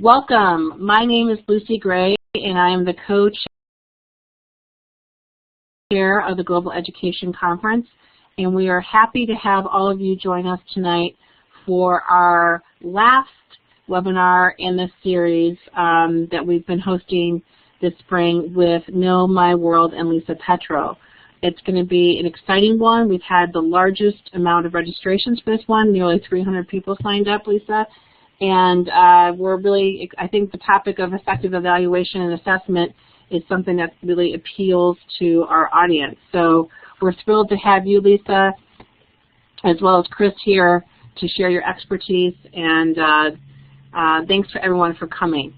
Welcome. My name is Lucy Gray, and I am the co-chair of the Global Education Conference, and we are happy to have all of you join us tonight for our last webinar in this series that we've been hosting this spring with Know My World and Lisa Petro. It's going to be an exciting one. We've had the largest amount of registrations for this one, nearly 300 people signed up, Lisa. And we're really, I think the topic of effective evaluation and assessment is something that really appeals to our audience. So we're thrilled to have you, Lisa, as well as Chris here to share your expertise, and thanks for everyone for coming.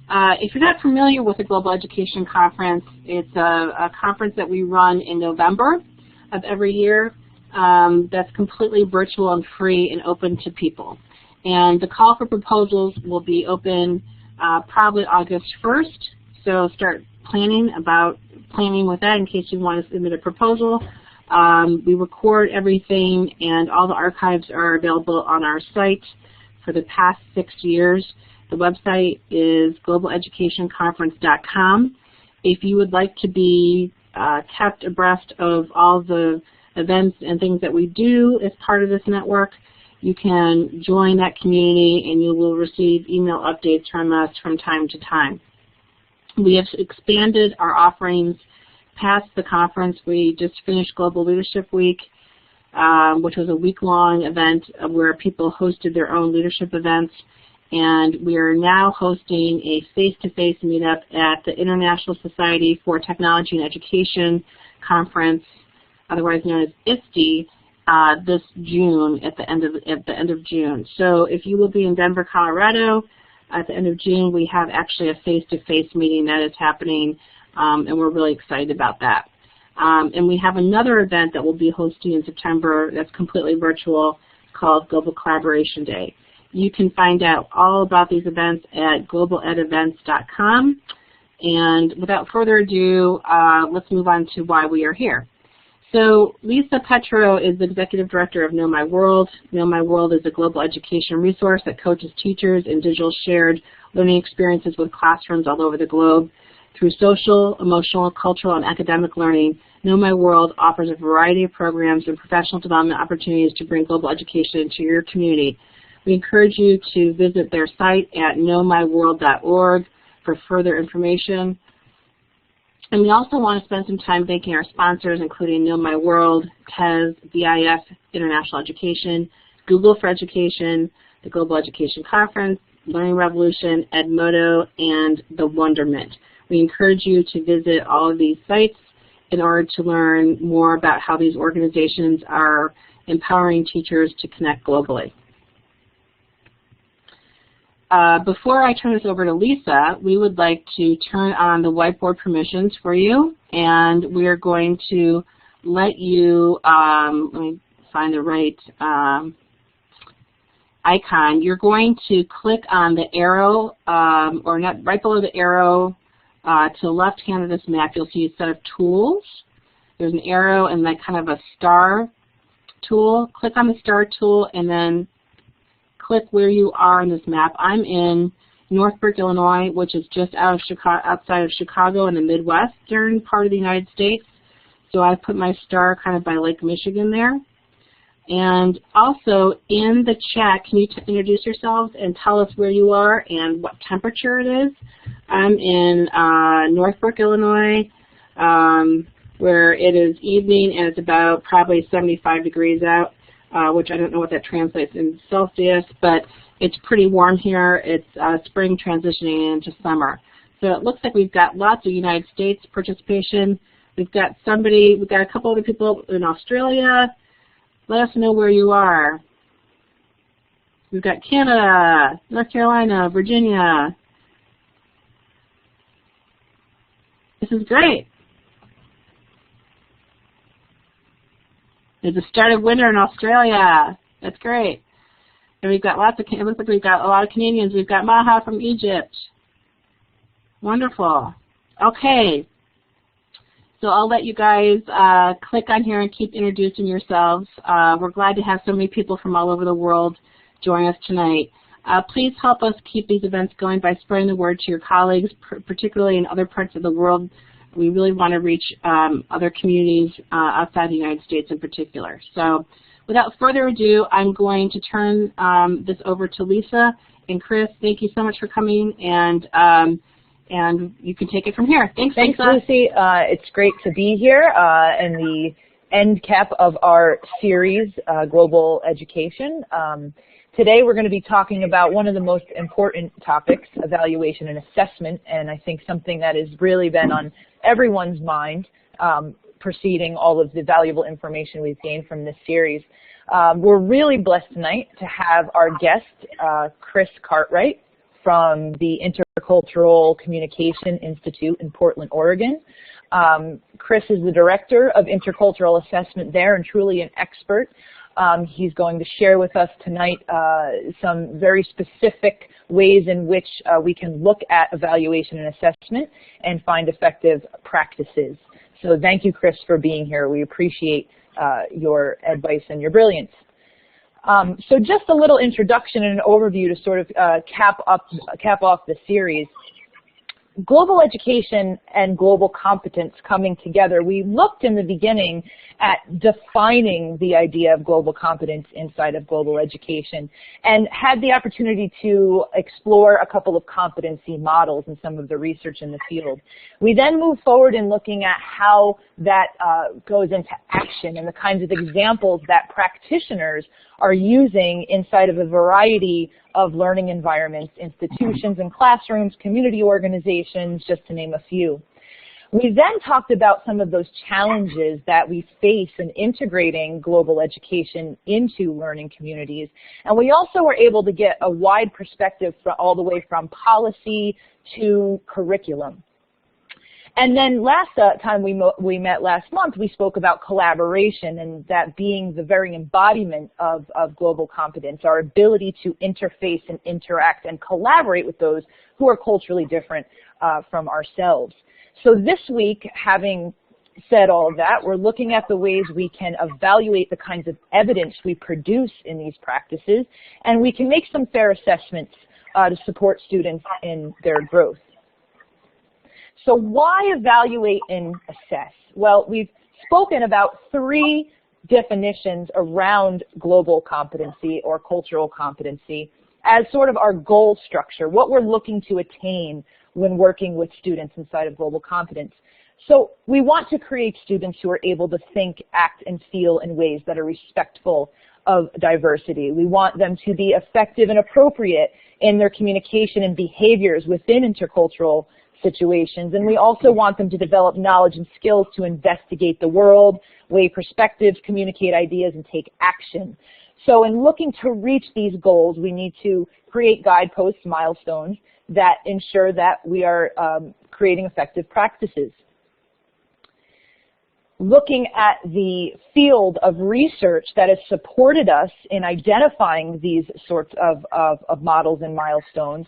If you're not familiar with the Global Education Conference, it's a conference that we run in November of every year that's completely virtual and free and open to people. And the call for proposals will be open probably August 1st, so start planning with that in case you want to submit a proposal. We record everything, and all the archives are available on our site for the past 6 years. The website is globaleducationconference.com. If you would like to be kept abreast of all the events and things that we do as part of this network, you can join that community and you will receive email updates from us from time to time. We have expanded our offerings past the conference. We just finished Global Leadership Week, which was a week-long event where people hosted their own leadership events. And we are now hosting a face-to-face meetup at the International Society for Technology and Education Conference, otherwise known as ISTE, this June, at the end of June. So if you will be in Denver, Colorado, at the end of June, we have actually a face-to-face meeting that is happening, and we're really excited about that. And we have another event that we'll be hosting in September that's completely virtual called Global Collaboration Day. You can find out all about these events at globaledevents.com. And without further ado, let's move on to why we are here. So Lisa Petro is the Executive Director of Know My World. Know My World is a global education resource that coaches teachers in digital shared learning experiences with classrooms all over the globe. Through social, emotional, cultural, and academic learning, Know My World offers a variety of programs and professional development opportunities to bring global education into your community. We encourage you to visit their site at knowmyworld.org for further information. And we also want to spend some time thanking our sponsors, including Know My World, TES, BIF, International Education, Google for Education, the Global Education Conference, Learning Revolution, Edmodo, and The Wonderment. We encourage you to visit all of these sites in order to learn more about how these organizations are empowering teachers to connect globally. Before I turn this over to Lisa, we would like to turn on the whiteboard permissions for you, and we are going to let you, let me find the right icon. You're going to click on the arrow, or not, right below the arrow to the left hand of this map, you'll see a set of tools. There's an arrow and like kind of a star tool. Click on the star tool and then click where you are in this map. I'm in Northbrook, Illinois, which is just outside of Chicago in the Midwestern part of the United States. So I put my star kind of by Lake Michigan there. And also in the chat, can you introduce yourselves and tell us where you are and what temperature it is? I'm in Northbrook, Illinois, where it is evening and it's about probably 75 degrees out. Which I don't know what that translates in Celsius, but it's pretty warm here. It's spring transitioning into summer. So it looks like we've got lots of United States participation. We've got a couple other people in Australia. Let us know where you are. We've got Canada, North Carolina, Virginia. This is great. It's the start of winter in Australia. That's great. And we've got lots of, it looks like we've got a lot of Canadians. We've got Maha from Egypt. Wonderful. Okay. So I'll let you guys click on here and keep introducing yourselves. We're glad to have so many people from all over the world join us tonight. Please help us keep these events going by spreading the word to your colleagues, particularly in other parts of the world. We really want to reach other communities outside the United States in particular. So without further ado, I'm going to turn this over to Lisa. And Chris, thank you so much for coming, and you can take it from here. Thanks, Thanks, Lisa. Lucy. It's great to be here in the end cap of our series, Global Education. Today we're going to be talking about one of the most important topics, evaluation and assessment, and I think something that has really been on everyone's mind preceding all of the valuable information we've gained from this series. We're really blessed tonight to have our guest, Chris Cartwright, from the Intercultural Communication Institute in Portland, Oregon. Chris is the director of intercultural assessment there and truly an expert. He's going to share with us tonight some very specific ways in which we can look at evaluation and assessment and find effective practices. So thank you, Chris, for being here. We appreciate your advice and your brilliance. So just a little introduction and an overview to sort of cap off the series. Global education and global competence coming together, we looked in the beginning at defining the idea of global competence inside of global education and had the opportunity to explore a couple of competency models and some of the research in the field. We then moved forward in looking at how that goes into action and the kinds of examples that practitioners are using inside of a variety of learning environments, institutions and classrooms, community organizations, just to name a few. We then talked about some of those challenges that we face in integrating global education into learning communities. And we also were able to get a wide perspective all the way from policy to curriculum. And then last time we met last month, we spoke about collaboration and that being the very embodiment of global competence, our ability to interface and interact and collaborate with those who are culturally different from ourselves. So this week, having said all of that, we're looking at the ways we can evaluate the kinds of evidence we produce in these practices, and we can make some fair assessments to support students in their growth. So why evaluate and assess? Well, we've spoken about three definitions around global competency or cultural competency as sort of our goal structure, what we're looking to attain when working with students inside of global competence. So we want to create students who are able to think, act, and feel in ways that are respectful of diversity. We want them to be effective and appropriate in their communication and behaviors within intercultural situations, and we also want them to develop knowledge and skills to investigate the world, weigh perspectives, communicate ideas, and take action. So in looking to reach these goals, we need to create guideposts, milestones, that ensure that we are creating effective practices. Looking at the field of research that has supported us in identifying these sorts of models and milestones,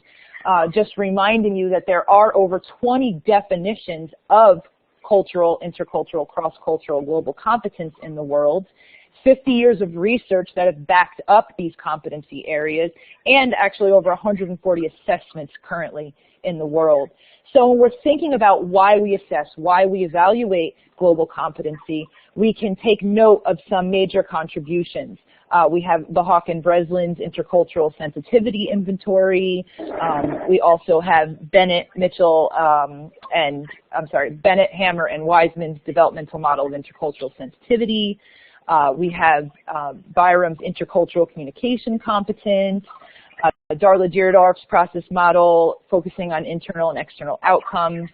just reminding you that there are over 20 definitions of cultural, intercultural, cross-cultural, global competence in the world, 50 years of research that have backed up these competency areas, and actually over 140 assessments currently in the world. So when we're thinking about why we assess, why we evaluate global competency, we can take note of some major contributions. We have the Hawk and Breslin's Intercultural Sensitivity Inventory. We also have Bennett, Hammer, and Wiseman's Developmental Model of Intercultural Sensitivity. We have Byram's Intercultural Communication Competence, Darla Deardorff's process model focusing on internal and external outcomes,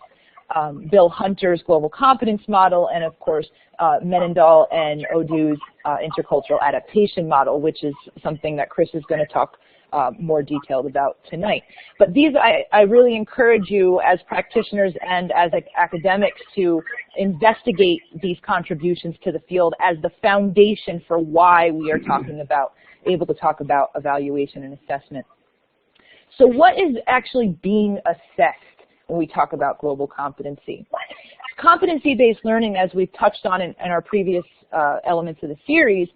Bill Hunter's Global Competence Model, and of course Mendendahl and Odu's Intercultural Adaptation Model, which is something that Chris is going to talk more detailed about tonight. But these, I really encourage you as practitioners and as academics to investigate these contributions to the field as the foundation for why we are able to talk about evaluation and assessment. So what is actually being assessed when we talk about global competency? Competency-based learning, as we've touched on in our previous elements of the series,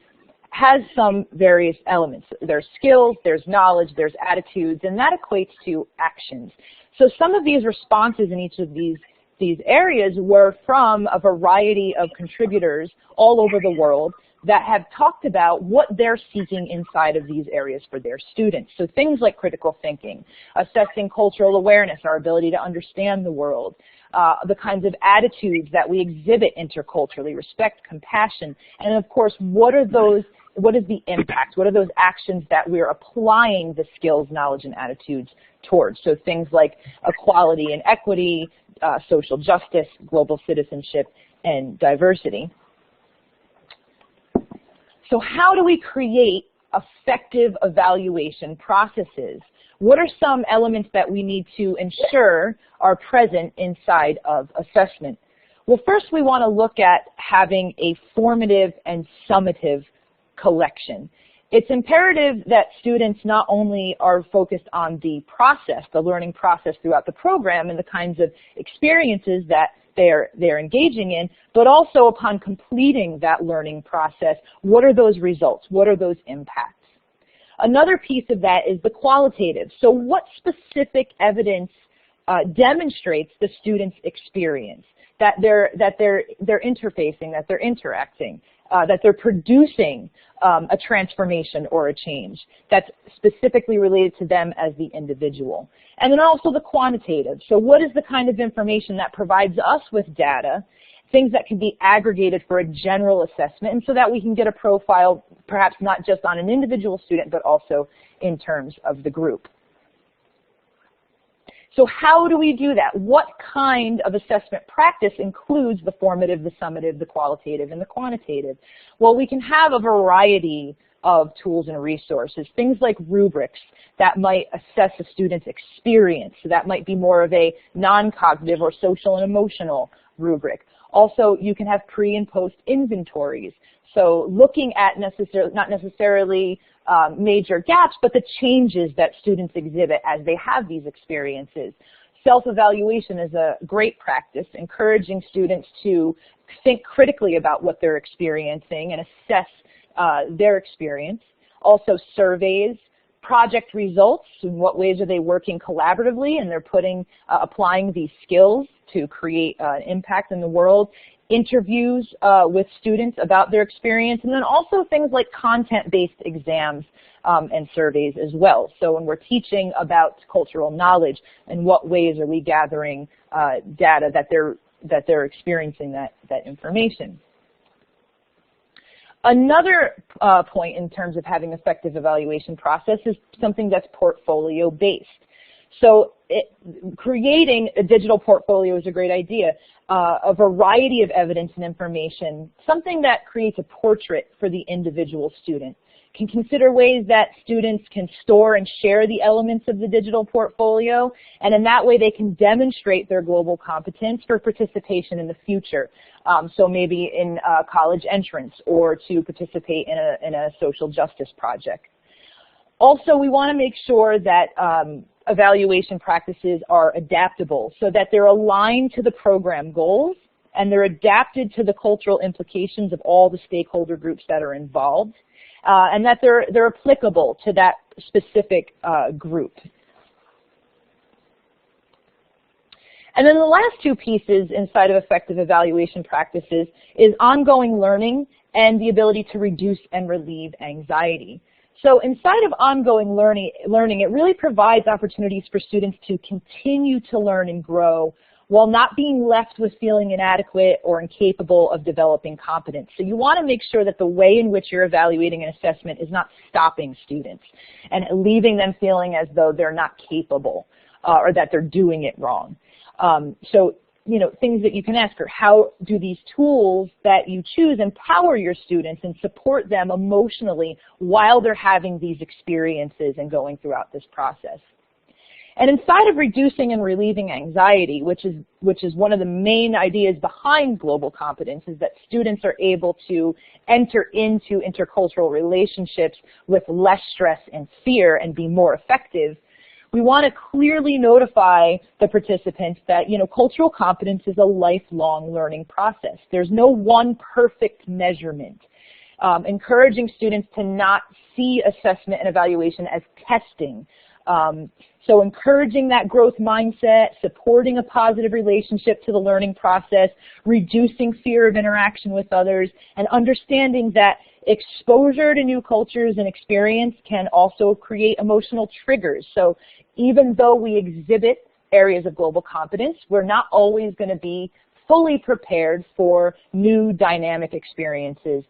has some various elements. There's skills, there's knowledge, there's attitudes, and that equates to actions. So some of these responses in each of these areas were from a variety of contributors all over the world that have talked about what they're seeking inside of these areas for their students. So things like critical thinking, assessing cultural awareness, our ability to understand the world, the kinds of attitudes that we exhibit interculturally, respect, compassion, and of course, what is the impact? What are those actions that we're applying the skills, knowledge, and attitudes towards? So things like equality and equity, social justice, global citizenship, and diversity. So how do we create effective evaluation processes? What are some elements that we need to ensure are present inside of assessment? Well, first we want to look at having a formative and summative collection. It's imperative that students not only are focused on the process, the learning process throughout the program and the kinds of experiences that they're engaging in, but also upon completing that learning process, what are those results? What are those impacts? Another piece of that is the qualitative. So what specific evidence demonstrates the student's experience, that they're interfacing, that they're interacting, that they're producing a transformation or a change that's specifically related to them as the individual. And then also the quantitative. So what is the kind of information that provides us with data, things that can be aggregated for a general assessment, and so that we can get a profile perhaps not just on an individual student, but also in terms of the group. So how do we do that? What kind of assessment practice includes the formative, the summative, the qualitative, and the quantitative? Well, we can have a variety of tools and resources, things like rubrics that might assess a student's experience. So that might be more of a non-cognitive or social and emotional rubric. Also, you can have pre and post inventories. So looking at not necessarily major gaps, but the changes that students exhibit as they have these experiences. Self-evaluation is a great practice, encouraging students to think critically about what they're experiencing and assess their experience. Also surveys, project results, in what ways are they working collaboratively and they're applying these skills to create an impact in the world. Interviews with students about their experience, and then also things like content-based exams and surveys as well. So when we're teaching about cultural knowledge, in what ways are we gathering data that they're experiencing that information. Another point in terms of having effective evaluation process is something that's portfolio-based. So creating a digital portfolio is a great idea. A variety of evidence and information, something that creates a portrait for the individual student. Can consider ways that students can store and share the elements of the digital portfolio, and in that way they can demonstrate their global competence for participation in the future. So maybe in college entrance or to participate in a social justice project. Also, we want to make sure that evaluation practices are adaptable so that they're aligned to the program goals and they're adapted to the cultural implications of all the stakeholder groups that are involved, and that they're applicable to that specific group. And then the last two pieces inside of effective evaluation practices is ongoing learning and the ability to reduce and relieve anxiety. So inside of ongoing learning, it really provides opportunities for students to continue to learn and grow while not being left with feeling inadequate or incapable of developing competence. So you want to make sure that the way in which you're evaluating an assessment is not stopping students and leaving them feeling as though they're not capable or that they're doing it wrong. So, you know, things that you can ask are, how do these tools that you choose empower your students and support them emotionally while they're having these experiences and going throughout this process? And inside of reducing and relieving anxiety, which is one of the main ideas behind global competence, is that students are able to enter into intercultural relationships with less stress and fear and be more effective. We want to clearly notify the participants that, you know, cultural competence is a lifelong learning process. There's no one perfect measurement. encouraging students to not see assessment and evaluation as testing. So encouraging that growth mindset, supporting a positive relationship to the learning process, reducing fear of interaction with others, and understanding that exposure to new cultures and experience can also create emotional triggers. So even though we exhibit areas of global competence, we're not always going to be fully prepared for new dynamic experiences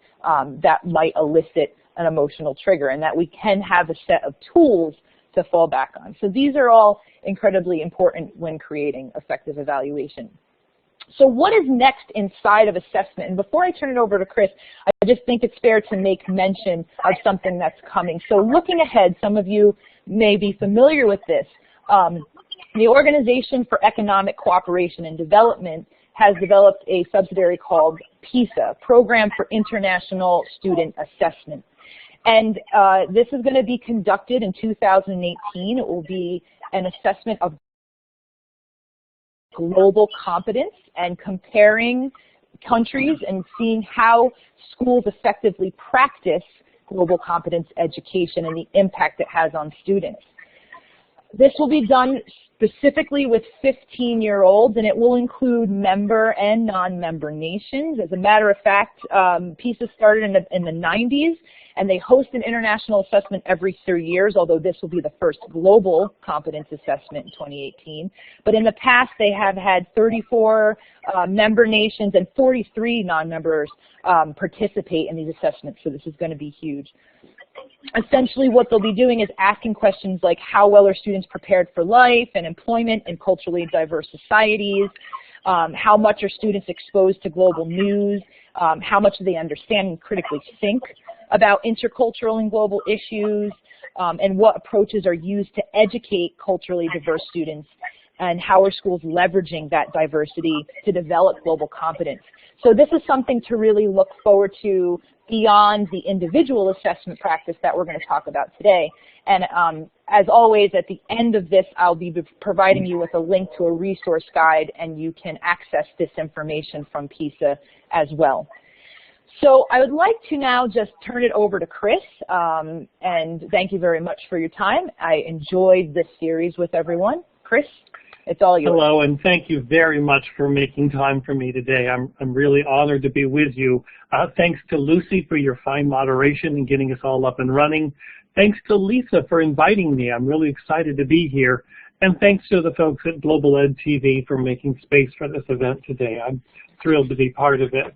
that might elicit an emotional trigger, and that we can have a set of tools to fall back on. So these are all incredibly important when creating effective evaluation. So what is next inside of assessment? And before I turn it over to Chris, I just think it's fair to make mention of something that's coming. So looking ahead, some of you may be familiar with this. The Organization for Economic Cooperation and Development has developed a subsidiary called PISA, Program for International Student Assessment. And this is going to be conducted in 2018. It will be an assessment of global competence and comparing countries and seeing how schools effectively practice global competence education and the impact it has on students. This will be done specifically with 15-year-olds, and it will include member and non-member nations. As a matter of fact, PISA started in the 90s, and they host an international assessment every 3 years, although this will be the first global competence assessment in 2018. But in the past, they have had 34 member nations and 43 non-members participate in these assessments, so this is going to be huge. Essentially what they'll be doing is asking questions like how well are students prepared for life and employment in culturally diverse societies, how much are students exposed to global news, how much do they understand and critically think about intercultural and global issues, and what approaches are used to educate culturally diverse students, and how are schools leveraging that diversity to develop global competence. So this is something to really look forward to beyond the individual assessment practice that we're going to talk about today. And as always, at the end of this, I'll be providing you with a link to a resource guide, and you can access this information from PISA as well. So I would like to now just turn it over to Chris, and thank you very much for your time. I enjoyed this series with everyone. Chris, it's all yours. Hello, and thank you very much for making time for me today. I'm really honored to be with you. Thanks to Lucy for your fine moderation and getting us all up and running. Thanks to Lisa for inviting me. I'm really excited to be here. And thanks to the folks at Global EdTV for making space for this event today. I'm thrilled to be part of it.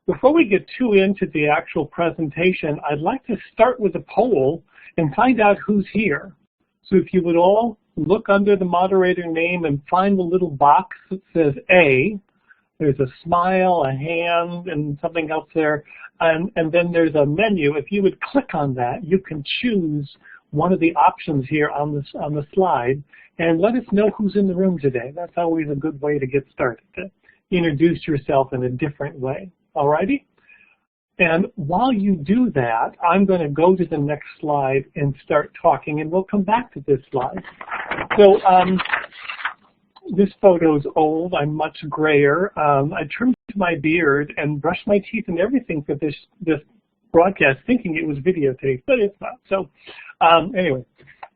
Before we get too into the actual presentation, I'd like to start with a poll and find out who's here. So if you would all look under the moderator name and find the little box that says A. There's a smile, a hand, and something else there. And then there's a menu. If you would click on that, you can choose one of the options here on the slide and let us know who's in the room today. That's always a good way to get started, to introduce yourself in a different way. All righty? And while you do that, I'm going to go to the next slide and start talking, and we'll come back to this slide. So this photo's old. I'm much grayer. I trimmed my beard and brushed my teeth and everything for this broadcast, thinking it was videotaped, but it's not. So anyway,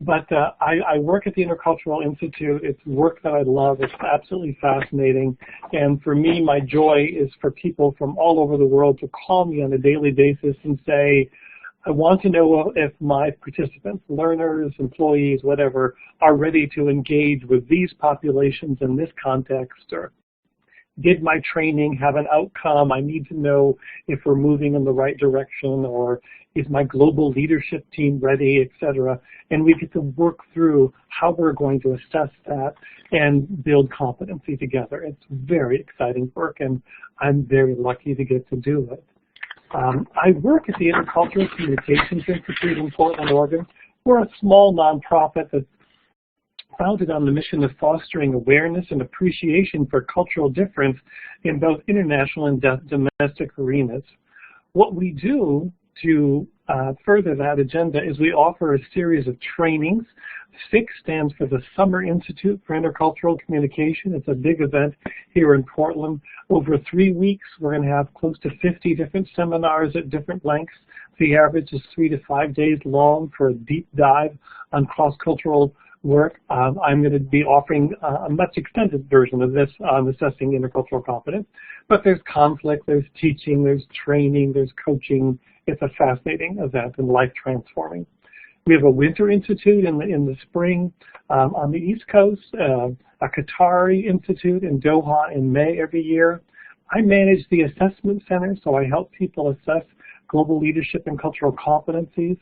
but I work at the Intercultural Institute. It's work that I love. It's absolutely fascinating. And for me, my joy is for people from all over the world to call me on a daily basis and say, I want to know if my participants, learners, employees, whatever, are ready to engage with these populations in this context, or did my training have an outcome? I need to know if we're moving in the right direction, or is my global leadership team ready, etc. And we get to work through how we're going to assess that and build competency together. It's very exciting work, and I'm very lucky to get to do it. I work at the Intercultural Communications Institute in Portland, Oregon. We're a small nonprofit that's founded on the mission of fostering awareness and appreciation for cultural difference in both international and domestic arenas. What we do to further that agenda is we offer a series of trainings. SIC stands for the Summer Institute for Intercultural Communication. It's a big event here in Portland. Over 3 weeks, we're going to have close to 50 different seminars at different lengths. The average is 3 to 5 days long for a deep dive on cross-cultural work. I'm going to be offering a much extended version of this on assessing intercultural competence. But there's conflict, there's teaching, there's training, there's coaching. It's a fascinating event and life-transforming. We have a Winter Institute in the spring on the East Coast, a Qatari Institute in Doha in May every year. I manage the assessment center, so I help people assess global leadership and cultural competencies.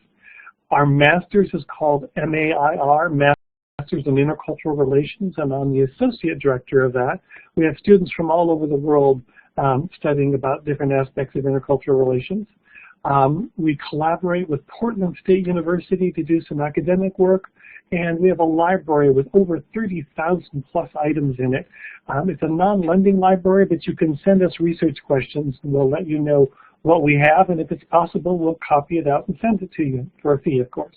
Our master's is called MAIR, Masters in Intercultural Relations, and I'm the associate director of that. We have students from all over the world studying about different aspects of intercultural relations. We collaborate with Portland State University to do some academic work, and we have a library with over 30,000 plus items in it. It's a non-lending library, but you can send us research questions and we'll let you know what we have, and if it's possible, we'll copy it out and send it to you for a fee, of course.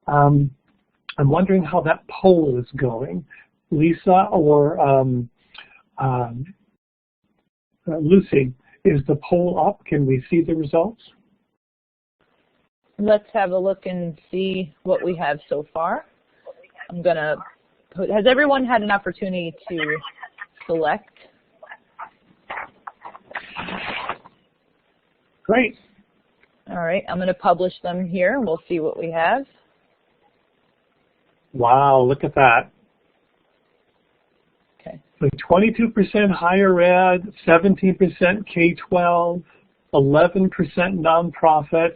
I'm wondering how that poll is going. Lisa or Lucy, is the poll up? Can we see the results? Let's have a look and see what we have so far. I'm going to put, has everyone had an opportunity to select? Great. All right, I'm going to publish them here and we'll see what we have. Wow, look at that. Okay. So 22% higher ed, 17% K-12, 11% nonprofit,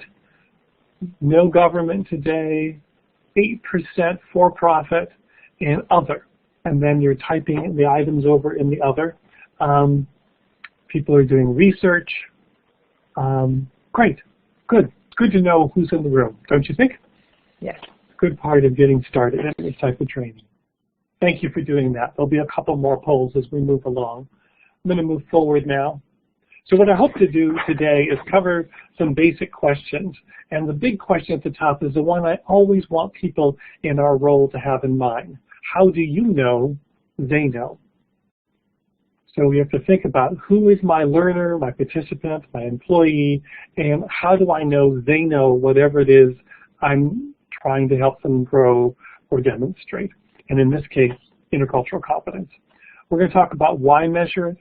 no government today, 8% for-profit, and other. And then you're typing the items over in the other. People are doing research. Great, good. Good to know who's in the room, don't you think? Yes. Good part of getting started in this type of training. Thank you for doing that. There'll be a couple more polls as we move along. I'm going to move forward now. So what I hope to do today is cover some basic questions. And the big question at the top is the one I always want people in our role to have in mind. How do you know they know? So we have to think about who is my learner, my participant, my employee, and how do I know they know whatever it is I'm trying to help them grow or demonstrate. And in this case, intercultural competence. We're going to talk about why measure it,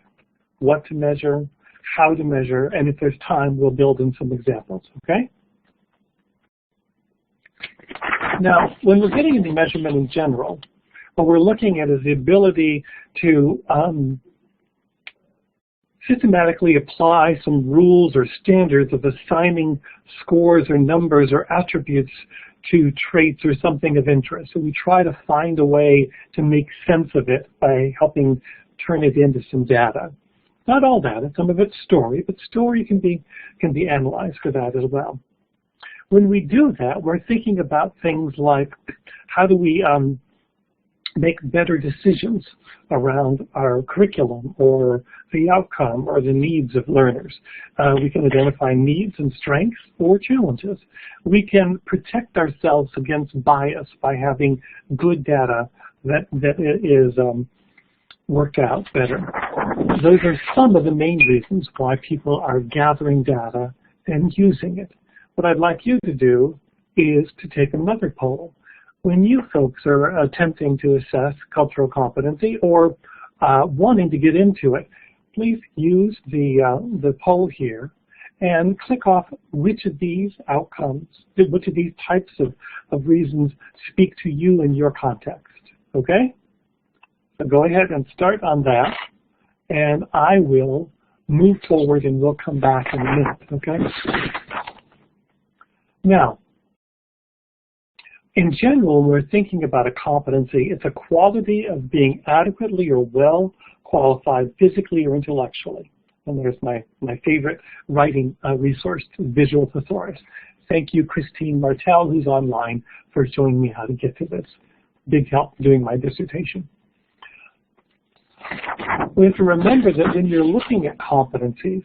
what to measure, how to measure, and if there's time, we'll build in some examples, okay? Now, when we're getting into measurement in general, what we're looking at is the ability to systematically apply some rules or standards of assigning scores or numbers or attributes to traits or something of interest. So we try to find a way to make sense of it by helping turn it into some data. Not all data, some of it's story, but story can be analyzed for that as well. When we do that, we're thinking about things like how do we make better decisions around our curriculum or the outcome or the needs of learners. We can identify needs and strengths or challenges. We can protect ourselves against bias by having good data that is worked out better. Those are some of the main reasons why people are gathering data and using it. What I'd like you to do is to take another poll. When you folks are attempting to assess cultural competency or wanting to get into it, please use the poll here and click off which of these outcomes, which of these types of reasons speak to you in your context, okay? So go ahead and start on that, and I will move forward and we'll come back in a minute, okay? Now, in general, when we're thinking about a competency, it's a quality of being adequately or well qualified physically or intellectually. And there's my favorite writing resource, Visual Thesaurus. Thank you, Christine Martel, who's online, for showing me how to get to this. Big help doing my dissertation. We have to remember that when you're looking at competencies,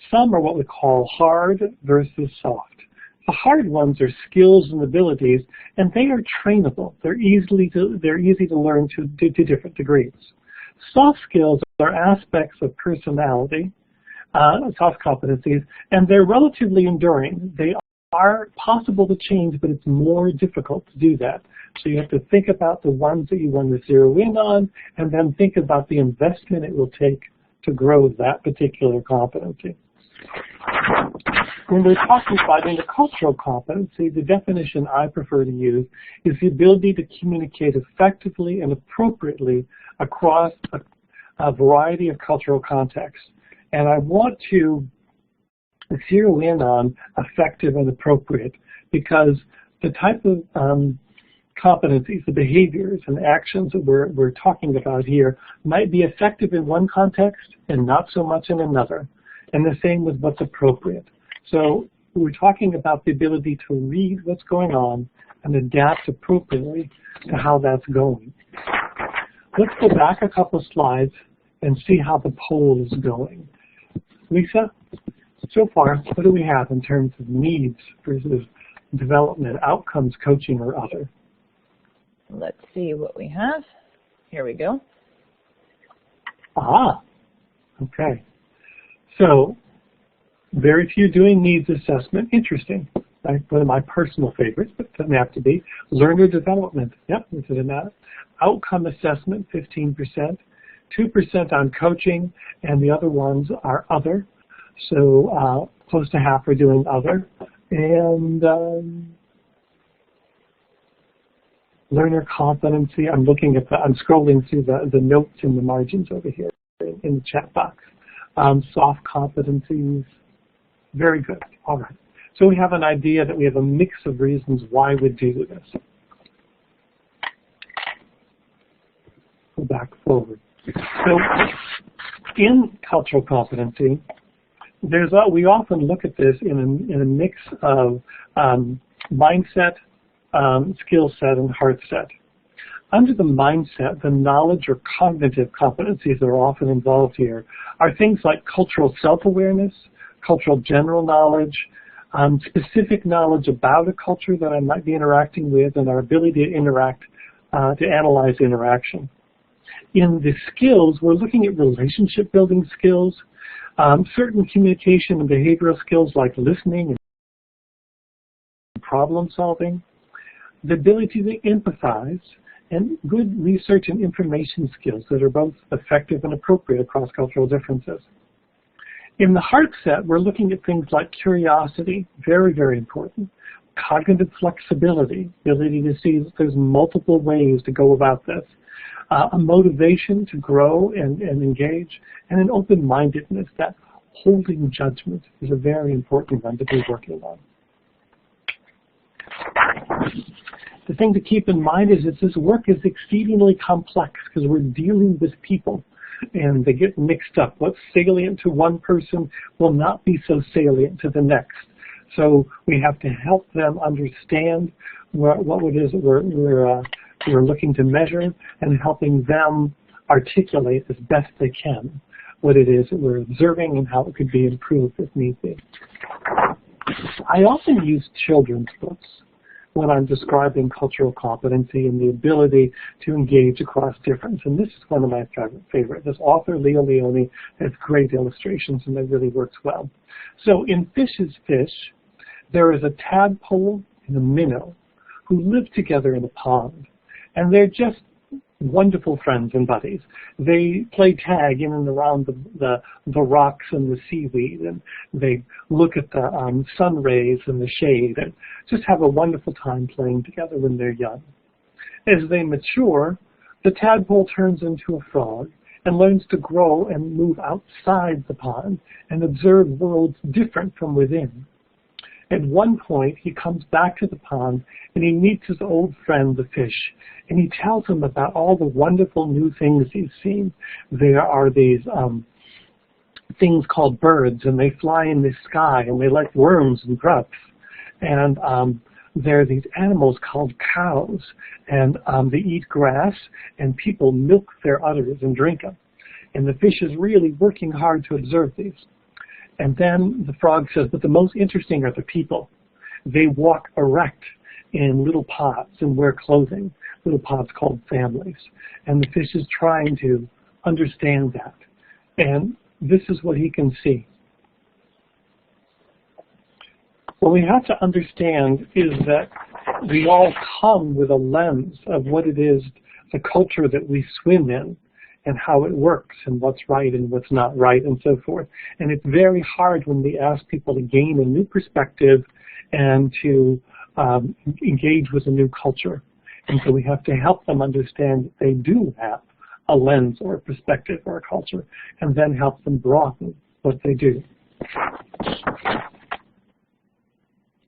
some are what we call hard versus soft. The hard ones are skills and abilities, and they are trainable. They're easy to learn to different degrees. Soft skills are aspects of personality, soft competencies, and they're relatively enduring. They are possible to change, but it's more difficult to do that. So you have to think about the ones that you want to zero in on, and then think about the investment it will take to grow that particular competency. When we're talking about intercultural competency, the definition I prefer to use is the ability to communicate effectively and appropriately across a variety of cultural contexts. And I want to zero in on effective and appropriate because the type of competencies, the behaviors and actions that we're talking about here might be effective in one context and not so much in another. And the same with what's appropriate. So we're talking about the ability to read what's going on and adapt appropriately to how that's going. Let's go back a couple slides and see how the poll is going. Lisa, so far, what do we have in terms of needs versus development, outcomes, coaching, or other? Let's see what we have. Here we go. Ah, okay. So, very few doing needs assessment. Interesting. One of my personal favorites, but doesn't have to be. Learner development. Yep, this is an outcome assessment, 15%. 2% on coaching, and the other ones are other. So close to half are doing other. And learner competency. I'm scrolling through the notes in the margins over here in the chat box. Soft competencies. Very good. All right. So we have an idea that we have a mix of reasons why we do this. Go back forward. So in cultural competency, we often look at this in a mix of mindset, skill set, and heart set. Under the mindset, the knowledge or cognitive competencies that are often involved here are things like cultural self-awareness, cultural general knowledge, specific knowledge about a culture that I might be interacting with, and our ability to interact, to analyze interaction. In the skills, we're looking at relationship building skills, certain communication and behavioral skills like listening and problem solving, the ability to empathize, and good research and information skills that are both effective and appropriate across cultural differences. In the heart set, we're looking at things like curiosity, very, very important, cognitive flexibility, ability to see that there's multiple ways to go about this, a motivation to grow and engage, and an open-mindedness. That holding judgment is a very important one to be working on. The thing to keep in mind is that this work is exceedingly complex because we're dealing with people and they get mixed up. What's salient to one person will not be so salient to the next. So we have to help them understand what it is that we're looking to measure and helping them articulate as best they can what it is that we're observing and how it could be improved if need be. I often use children's books when I'm describing cultural competency and the ability to engage across difference. And this is one of my favorite. This author, Leo Leone, has great illustrations and it really works well. So in Fish is Fish, there is a tadpole and a minnow who live together in a pond. And they're just wonderful friends and buddies. They play tag in and around the rocks and the seaweed, and they look at the sun rays and the shade, and just have a wonderful time playing together when they're young. As they mature, the tadpole turns into a frog and learns to grow and move outside the pond and observe worlds different from within. At one point, he comes back to the pond and he meets his old friend, the fish, and he tells him about all the wonderful new things he's seen. There are these things called birds, and they fly in the sky, and they like worms and grubs. And there are these animals called cows, and they eat grass, and people milk their udders and drink them. And the fish is really working hard to observe these. And then the frog says, but the most interesting are the people. They walk erect in little pods and wear clothing, little pods called families. And the fish is trying to understand that. And this is what he can see. What we have to understand is that we all come with a lens of what it is, the culture that we swim in, and how it works, and what's right and what's not right, and so forth. And it's very hard when we ask people to gain a new perspective and to engage with a new culture. And so we have to help them understand that they do have a lens or a perspective or a culture, and then help them broaden what they do.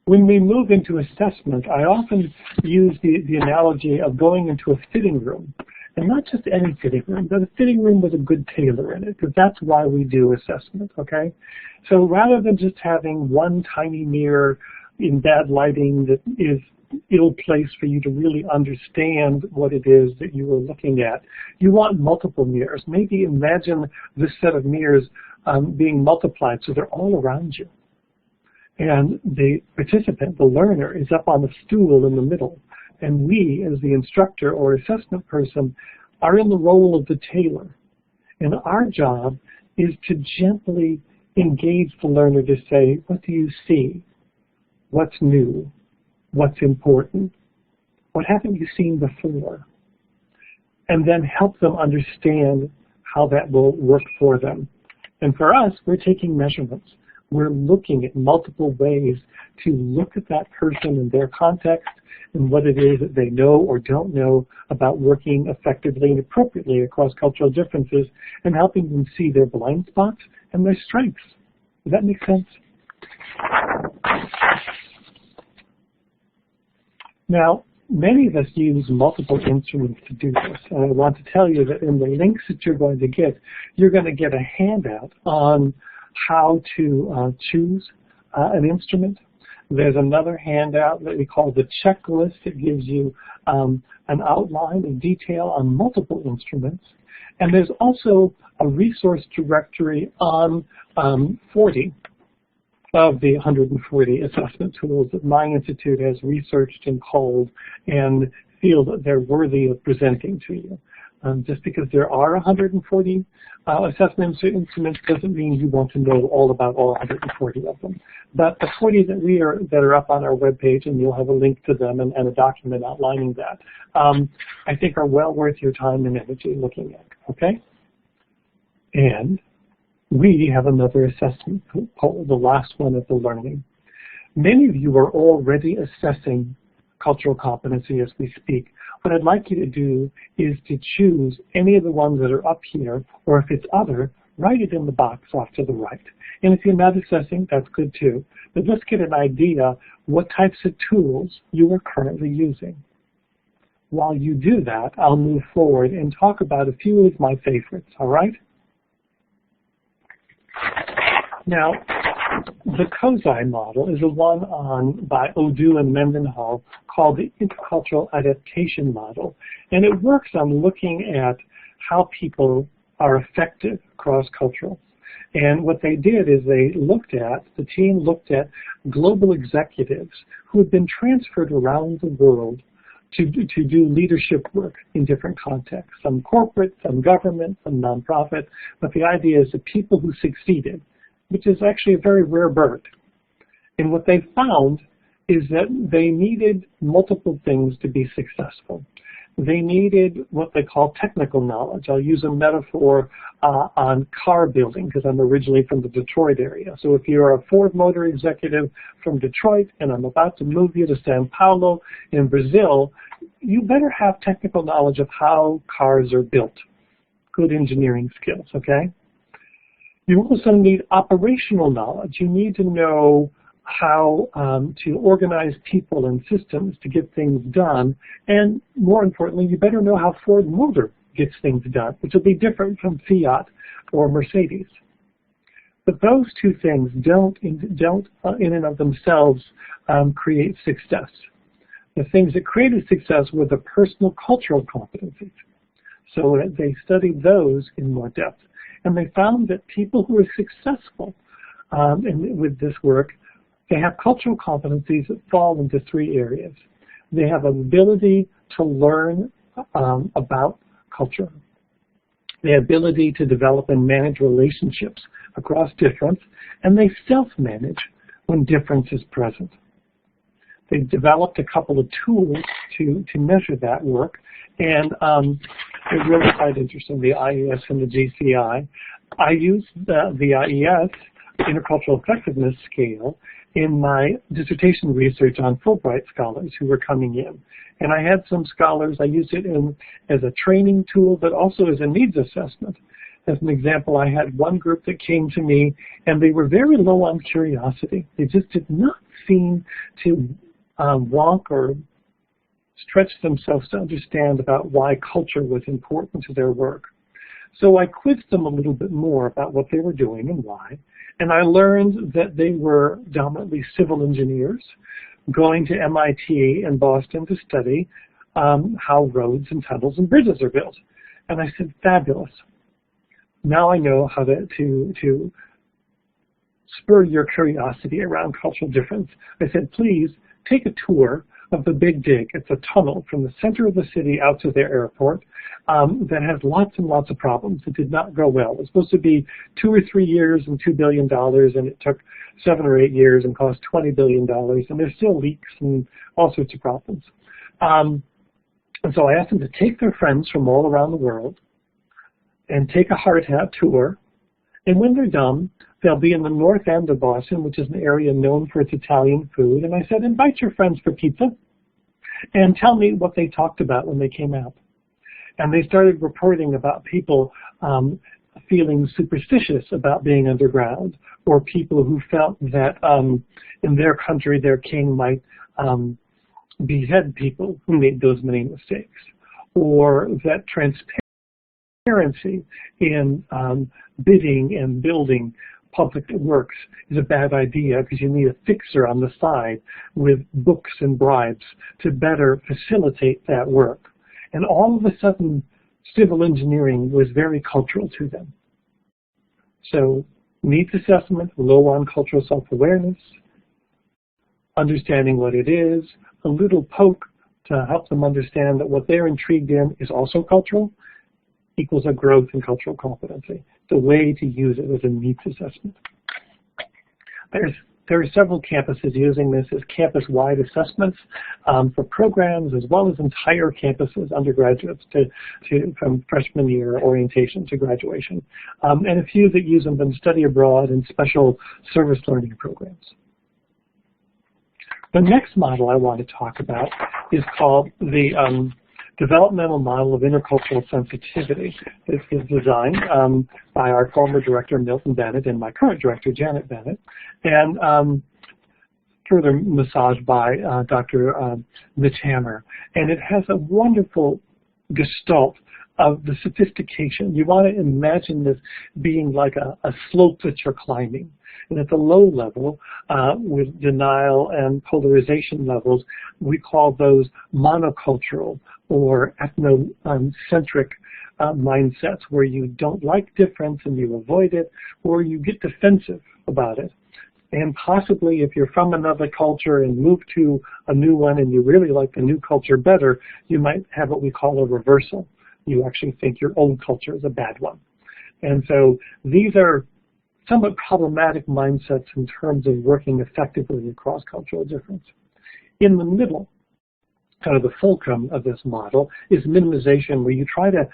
When we move into assessment, I often use the analogy of going into a fitting room. And not just any fitting room, but a fitting room with a good tailor in it, because that's why we do assessment, okay? So rather than just having one tiny mirror in bad lighting that is ill-placed for you to really understand what it is that you are looking at, you want multiple mirrors. Maybe imagine this set of mirrors being multiplied so they're all around you. And the participant, the learner, is up on the stool in the middle. And we, as the instructor or assessment person, are in the role of the tailor. And our job is to gently engage the learner to say, what do you see? What's new? What's important? What haven't you seen before? And then help them understand how that will work for them. And for us, we're taking measurements. We're looking at multiple ways to look at that person and their context and what it is that they know or don't know about working effectively and appropriately across cultural differences, and helping them see their blind spots and their strengths. Does that make sense? Now, many of us use multiple instruments to do this, and I want to tell you that in the links that you're going to get a handout on how to choose an instrument. There's another handout that we call the checklist. It gives you an outline and detail on multiple instruments. And there's also a resource directory on 40 of the 140 assessment tools that my institute has researched and culled and feel that they're worthy of presenting to you. Just because there are 140 assessment instruments doesn't mean you want to know all about all 140 of them. But the 40 that are up on our webpage, and you'll have a link to them and a document outlining that, I think are well worth your time and energy looking at, okay? And we have another assessment poll, the last one of the learning. Many of you are already assessing cultural competency as we speak. What I'd like you to do is to choose any of the ones that are up here, or if it's other, write it in the box off to the right. And if you're not assessing, that's good too. But let's get an idea what types of tools you are currently using. While you do that, I'll move forward and talk about a few of my favorites, all right? Now, the Kozai model is a one by Odu and Mendenhall called the Intercultural Adaptation model, and it works on looking at how people are effective cross-cultural. And what they did is the team looked at global executives who had been transferred around the world to do leadership work in different contexts, some corporate, some government, some nonprofit, but the idea is the people who succeeded, which is actually a very rare bird. And what they found is that they needed multiple things to be successful. They needed what they call technical knowledge. I'll use a metaphor on car building because I'm originally from the Detroit area. So if you're a Ford Motor executive from Detroit and I'm about to move you to Sao Paulo in Brazil, you better have technical knowledge of how cars are built. Good engineering skills, okay? You also need operational knowledge. You need to know how to organize people and systems to get things done. And more importantly, you better know how Ford Motor gets things done, which will be different from Fiat or Mercedes. But those two things don't in and of themselves create success. The things that created success were the personal cultural competencies. So they studied those in more depth. And they found that people who are successful with this work They have cultural competencies that fall into 3 areas. They have ability to learn about culture, the ability to develop and manage relationships across difference, and they self-manage when difference is present. They've developed a couple of tools to measure that work, and they're really quite interesting, the IES and the GCI. I use the IES, Intercultural Effectiveness Scale, in my dissertation research on Fulbright scholars who were coming in. And I had some scholars, I used it as a training tool, but also as a needs assessment. As an example, I had one group that came to me, and they were very low on curiosity. They just did not seem to walk or stretch themselves to understand about why culture was important to their work. So I quizzed them a little bit more about what they were doing and why, and I learned that they were dominantly civil engineers going to MIT and Boston to study how roads and tunnels and bridges are built. And I said, fabulous. Now I know how to spur your curiosity around cultural difference. I said, please take a tour of the Big Dig. It's a tunnel from the center of the city out to their airport that has lots and lots of problems. It did not go well. It was supposed to be 2 or 3 years and $2 billion, and it took 7 or 8 years and cost $20 billion, and there's still leaks and all sorts of problems. And so I asked them to take their friends from all around the world and take a hard hat tour, and when they're done, they'll be in the north end of Boston, which is an area known for its Italian food. And I said, invite your friends for pizza and tell me what they talked about when they came out. And they started reporting about people feeling superstitious about being underground, or people who felt that in their country their king might behead people who made those many mistakes, or that transparency in bidding and building public works is a bad idea because you need a fixer on the side with books and bribes to better facilitate that work. And all of a sudden, civil engineering was very cultural to them. So needs assessment, low on cultural self-awareness, understanding what it is, a little poke to help them understand that what they're intrigued in is also cultural, equals a growth in cultural competency. The way to use it as a needs assessment. There are several campuses using this as campus-wide assessments for programs, as well as entire campuses, undergraduates from freshman year orientation to graduation, and a few that use them in study abroad and special service learning programs. The next model I want to talk about is called the Developmental Model of Intercultural Sensitivity. This is designed by our former director, Milton Bennett, and my current director, Janet Bennett, and further massaged by Dr. Mitch Hammer. And it has a wonderful gestalt of the sophistication. You want to imagine this being like a slope that you're climbing. And at the low level, with denial and polarization levels, we call those monocultural or ethnocentric mindsets, where you don't like difference and you avoid it, or you get defensive about it. And possibly if you're from another culture and move to a new one and you really like the new culture better, you might have what we call a reversal. You actually think your old culture is a bad one. And so these are somewhat problematic mindsets in terms of working effectively across cultural difference. In the middle, kind of the fulcrum of this model, is minimization, where you try to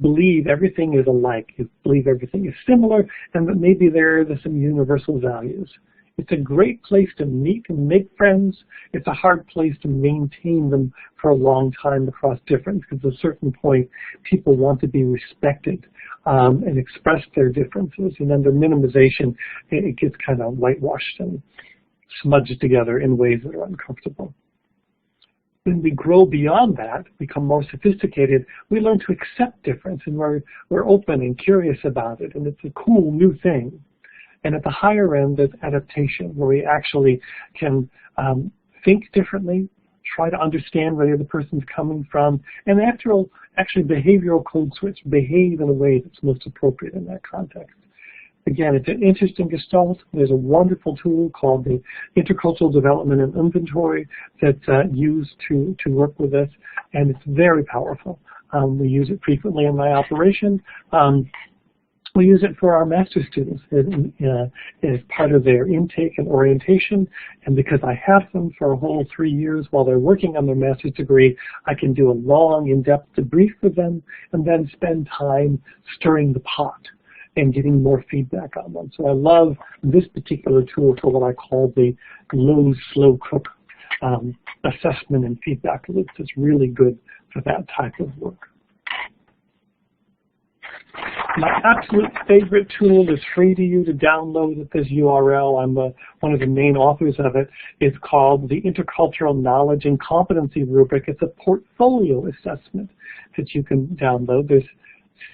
believe everything is alike, you believe everything is similar, and that maybe there are some universal values. It's a great place to meet and make friends. It's a hard place to maintain them for a long time across difference, because at a certain point, people want to be respected and express their differences. And under minimization, it gets kind of whitewashed and smudged together in ways that are uncomfortable. When we grow beyond that, become more sophisticated, we learn to accept difference, and we're open and curious about it, and it's a cool new thing. And at the higher end, there's adaptation, where we actually can think differently, try to understand where the other person's coming from, and actually behavioral code switch, behave in a way that's most appropriate in that context. Again, it's an interesting gestalt. There's a wonderful tool called the Intercultural Development and Inventory that's used to work with this, and it's very powerful. We use it frequently in my operation. We use it for our master's students as part of their intake and orientation, and because I have them for a whole 3 years while they're working on their master's degree, I can do a long, in-depth debrief with them and then spend time stirring the pot and getting more feedback on them. So I love this particular tool for what I call the low, slow cook assessment and feedback loop. It's really good for that type of work. My absolute favorite tool is free to you to download at this URL. I'm one of the main authors of it. It's called the Intercultural Knowledge and Competency Rubric. It's a portfolio assessment that you can download. There's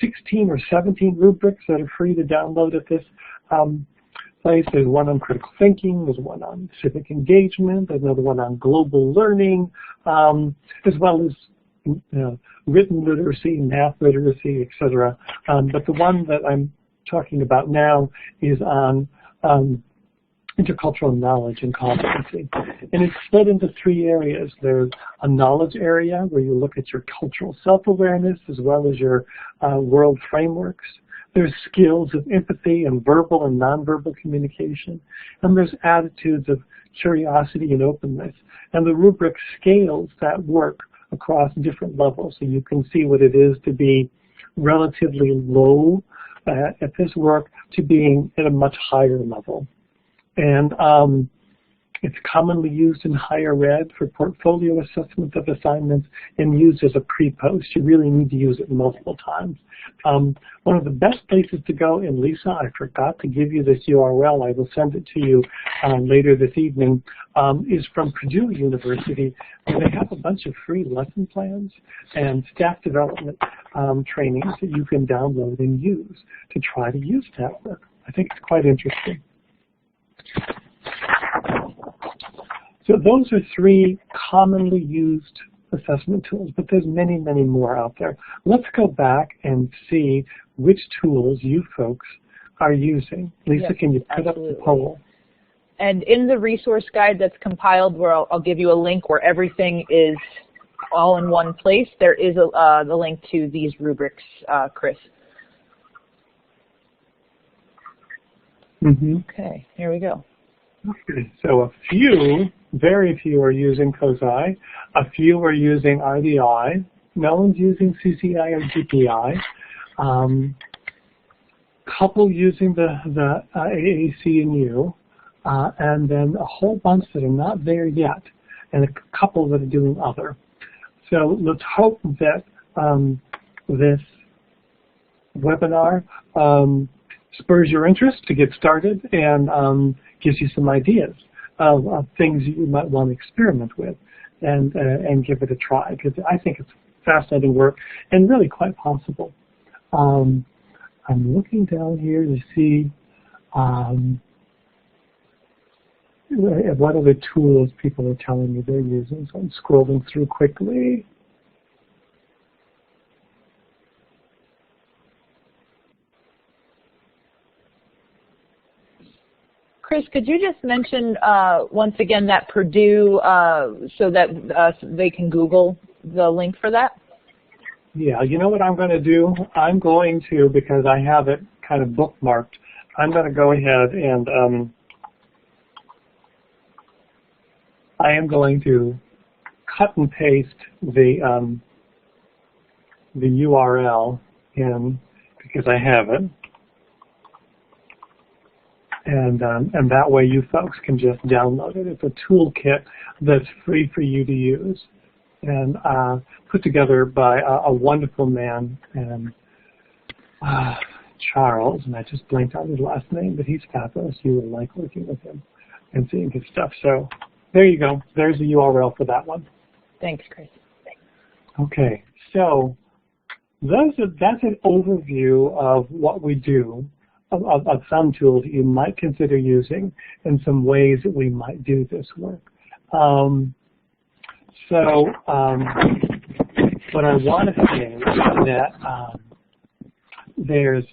16 or 17 rubrics that are free to download at this place. There's one on critical thinking, there's one on civic engagement, there's another one on global learning, as well as written literacy, math literacy, etc. But the one that I'm talking about now is on intercultural knowledge and competency. And it's split into 3 areas. There's a knowledge area where you look at your cultural self-awareness as well as your world frameworks. There's skills of empathy and verbal and nonverbal communication. And there's attitudes of curiosity and openness. And the rubric scales that work across different levels, so you can see what it is to be relatively low at this work to being at a much higher level. And it's commonly used in higher ed for portfolio assessment of assignments and used as a pre-post. You really need to use it multiple times. One of the best places to go, and Lisa, I forgot to give you this URL, I will send it to you later this evening, is from Purdue University, where they have a bunch of free lesson plans and staff development trainings that you can download and use to try to use that work. I think it's quite interesting. So those are 3 commonly used assessment tools, but there's many, many more out there. Let's go back and see which tools you folks are using. Lisa, yes, can you put up the poll? And in the resource guide that's compiled, where I'll give you a link where everything is all in one place, there is the link to these rubrics, Chris. Okay, here we go. Okay, so a few, very few are using Kozai. A few are using RDI. No one's using CCI or GPI. Couple using the AAC&U, and then a whole bunch that are not there yet, and a couple that are doing other. So let's hope that this webinar spurs your interest to get started and gives you some ideas of things you might want to experiment with and give it a try, because I think it's fascinating work and really quite possible. I'm looking down here to see what other tools people are telling me they're using, so I'm scrolling through quickly. Chris, could you just mention once again that Purdue, so that they can Google the link for that? Yeah, you know what I'm going to do? I'm going to, because I have it kind of bookmarked, I'm going to go ahead and I am going to cut and paste the URL in, because I have it. And that way you folks can just download it. It's a toolkit that's free for you to use, and put together by a wonderful man, and Charles, and I just blanked out his last name, but he's fabulous. You will like working with him and seeing his stuff. So there you go. There's the URL for that one. Thanks, Chris. Okay, so that's an overview of what we do. Of some tools that you might consider using and some ways that we might do this work. What I want to say is that there's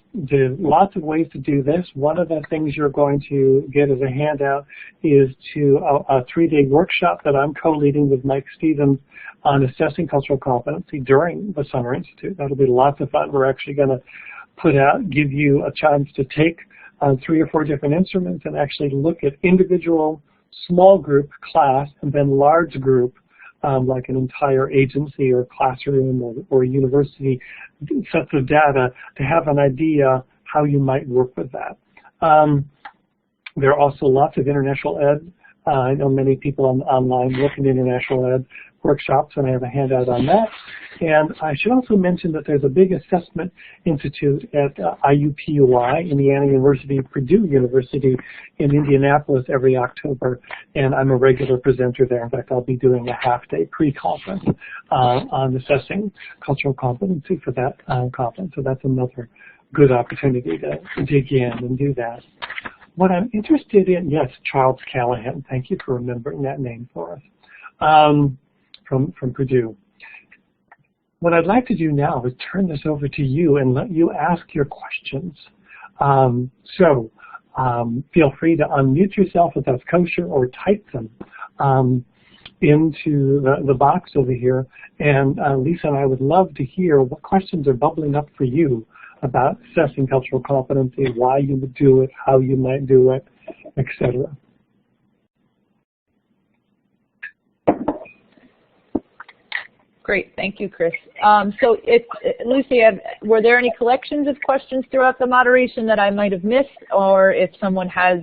lots of ways to do this. One of the things you're going to get as a handout is a 3-day workshop that I'm co-leading with Mike Stevens on assessing cultural competency during the Summer Institute. That'll be lots of fun. We're actually going to give you a chance to take 3 or 4 different instruments and actually look at individual small group class and then large group like an entire agency or classroom or university sets of data to have an idea how you might work with that. There are also lots of international ed. I know many people online look at international ed workshops, and I have a handout on that. And I should also mention that there's a big assessment institute at IUPUI, Indiana University, Purdue University in Indianapolis every October, and I'm a regular presenter there. In fact, I'll be doing a half-day pre-conference on assessing cultural competency for that conference, so that's another good opportunity to dig in and do that. What I'm interested in, yes, Charles Callahan, thank you for remembering that name for us, from Purdue. What I'd like to do now is turn this over to you and let you ask your questions. Feel free to unmute yourself if that's kosher or type them into the box over here. And Lisa and I would love to hear what questions are bubbling up for you about assessing cultural competency, why you would do it, how you might do it, etc. Great, thank you, Chris. So, Lucy, were there any collections of questions throughout the moderation that I might have missed, or if someone has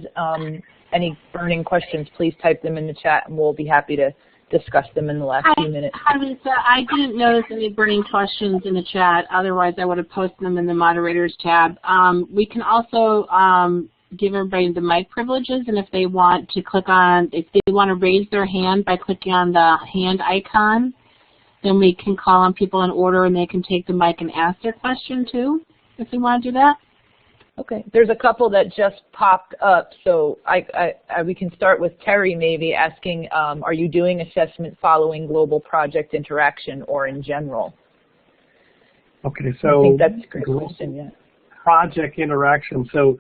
any burning questions, please type them in the chat, and we'll be happy to discuss them in the last few minutes. Hi, Lisa. I didn't notice any burning questions in the chat. Otherwise, I would have posted them in the moderators tab. We can also give everybody the mic privileges, and if they want to raise their hand by clicking on the hand icon, then we can call on people in order, and they can take the mic and ask their question too, if they want to do that. Okay, there's a couple that just popped up, so we can start with Terry maybe asking, are you doing assessment following global project interaction or in general? Okay, so I think that's a great question, yeah. Project interaction. So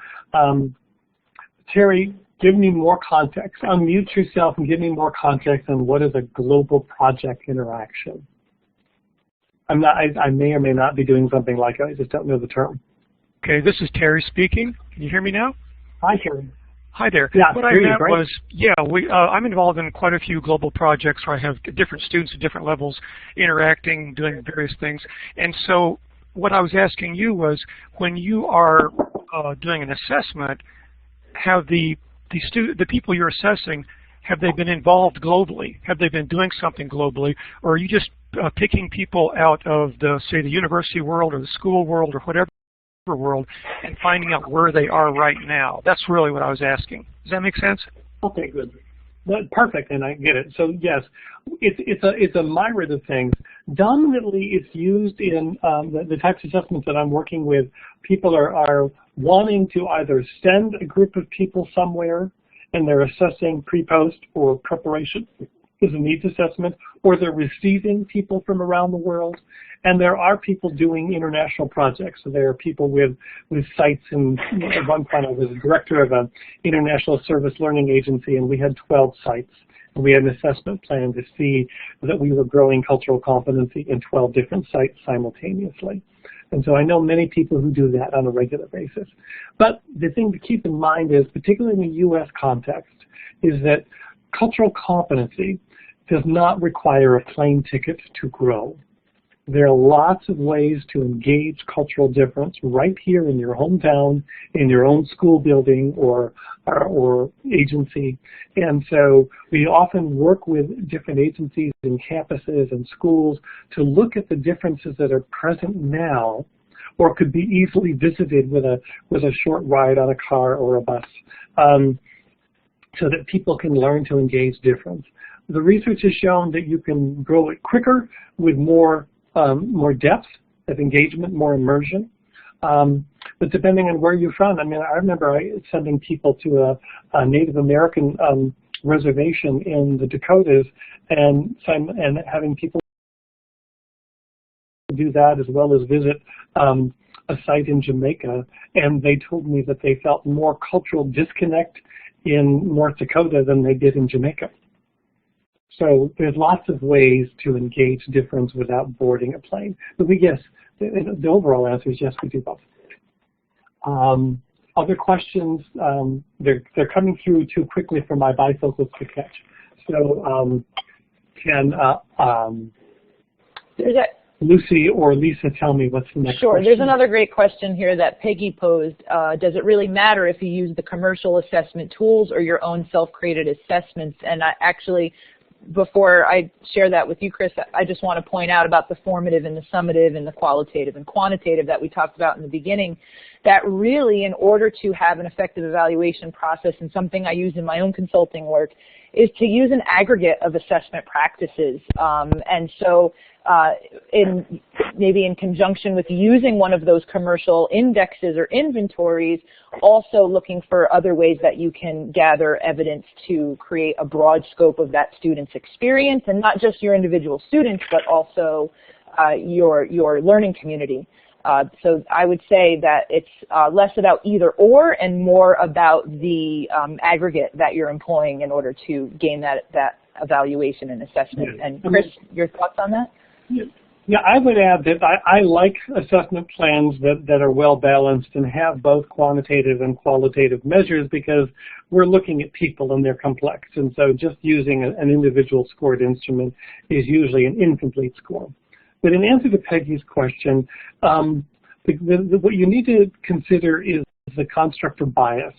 Terry, give me more context. Unmute yourself and give me more context on what is a global project interaction. I may or may not be doing something like it. I just don't know the term. Okay, this is Terry speaking. Can you hear me now? Hi, Terry. Hi there. Yeah, what I meant was, I'm involved in quite a few global projects where I have different students at different levels interacting, doing various things. And so what I was asking you was, when you are doing an assessment, have the people you're assessing, have they been involved globally? Have they been doing something globally? Or are you just picking people out of say, the university world or the school world or whatever world and finding out where they are right now? That's really what I was asking. Does that make sense? Okay, good. Perfect, and I get it. So yes, it's a myriad of things. Dominantly, it's used in the types of assessments that I'm working with. People are wanting to either send a group of people somewhere, and they're assessing pre-post or preparation is a needs assessment, or they're receiving people from around the world. And there are people doing international projects. So there are people with sites, and at one point I was a director of an international service learning agency, and we had 12 sites. And we had an assessment plan to see that we were growing cultural competency in 12 different sites simultaneously. And so I know many people who do that on a regular basis. But the thing to keep in mind is, particularly in the U.S. context, is that cultural competency does not require a plane ticket to grow. There are lots of ways to engage cultural difference right here in your hometown, in your own school building or agency. And so we often work with different agencies and campuses and schools to look at the differences that are present now, or could be easily visited with a short ride on a car or a bus, so that people can learn to engage difference. The research has shown that you can grow it quicker with more depth of engagement, more immersion. But depending on where you're from, I mean, I remember sending people to a Native American reservation in the Dakotas, and having people do that, as well as visit a site in Jamaica, and they told me that they felt more cultural disconnect in North Dakota than they did in Jamaica. So there's lots of ways to engage difference without boarding a plane. But yes, the overall answer is yes, we do both. Other questions? They're coming through too quickly for my bifocals to catch. So Lucy or Lisa tell me what's the next question? Sure. There's another great question here that Peggy posed. Does it really matter if you use the commercial assessment tools or your own self-created assessments? And actually, before I share that with you, Chris, I just want to point out about the formative and the summative and the qualitative and quantitative that we talked about in the beginning, that really in order to have an effective evaluation process, and something I use in my own consulting work, is to use an aggregate of assessment practices. And so maybe in conjunction with using one of those commercial indexes or inventories, also looking for other ways that you can gather evidence to create a broad scope of that student's experience, and not just your individual students, but also your learning community. So I would say that it's less about either or and more about the aggregate that you're employing in order to gain that evaluation and assessment. Yeah. And Chris, your thoughts on that? Yeah, I would add that I like assessment plans that are well balanced and have both quantitative and qualitative measures, because we're looking at people and they're complex. And so just using an individual scored instrument is usually an incomplete score. But in answer to Peggy's question, what you need to consider is the construct of bias.